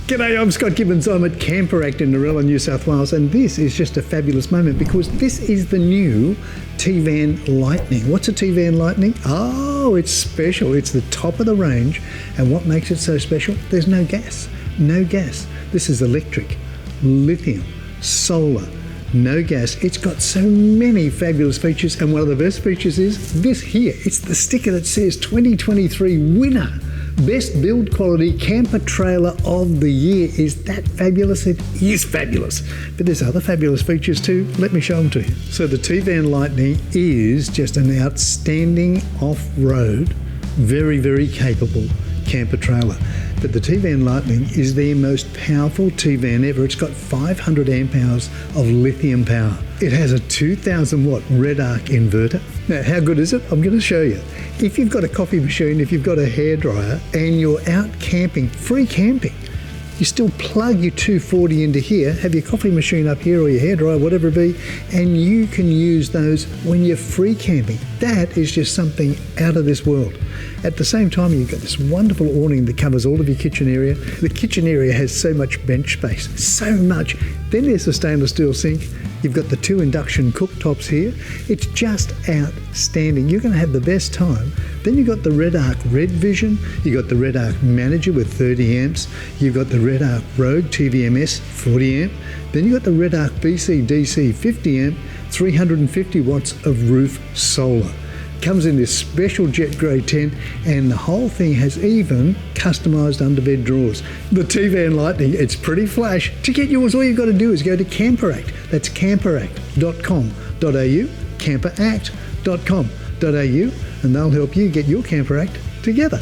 G'day, I'm Scott Gibbons. I'm at Camperact in Narella, New South Wales, and this is just a fabulous moment because this is the new Tvan Lightning. What's a Tvan Lightning? Oh, it's special. It's the top of the range, and what makes it so special? There's no gas. No gas. This is electric, lithium, solar, no gas. It's got so many fabulous features, and one of the best features is this here. It's the sticker that says 2023 winner. Best build quality camper trailer of the year. Is that fabulous? It is fabulous. But there's other fabulous features too. Let me show them to you. So the Tvan Lightning is just an outstanding off-road, very, very capable camper trailer. But the Tvan Lightning is the most powerful Tvan ever. It's got 500 amp hours of lithium power. It has a 2,000 watt Redarc inverter. Now, how good is it? I'm going to show you. If you've got a coffee machine, if you've got a hairdryer, and you're out camping, free camping, you still plug your 240 into here, have your coffee machine up here or your hairdryer, whatever it be, and you can use those when you're free camping. That is just something out of this world. At the same time, you've got this wonderful awning that covers all of your kitchen area. The kitchen area has so much bench space, so much. Then there's the stainless steel sink. You've got the 2 induction cooktops here. It's just outstanding. You're going to have the best time. Then you've got the Redarc Red Vision. You've got the Redarc Manager with 30 amps. You've got the Redarc Rogue TVMS 40 amp. Then you've got the Redarc BC DC 50 amp, 350 watts of roof solar. Comes in this special jet grey tent, and the whole thing has even customised underbed drawers. The Tvan Lightning, it's pretty flash. To get yours, all you've got to do is go to Camperact. That's camperact.com.au, camperact.com.au, and they'll help you get your Camperact together.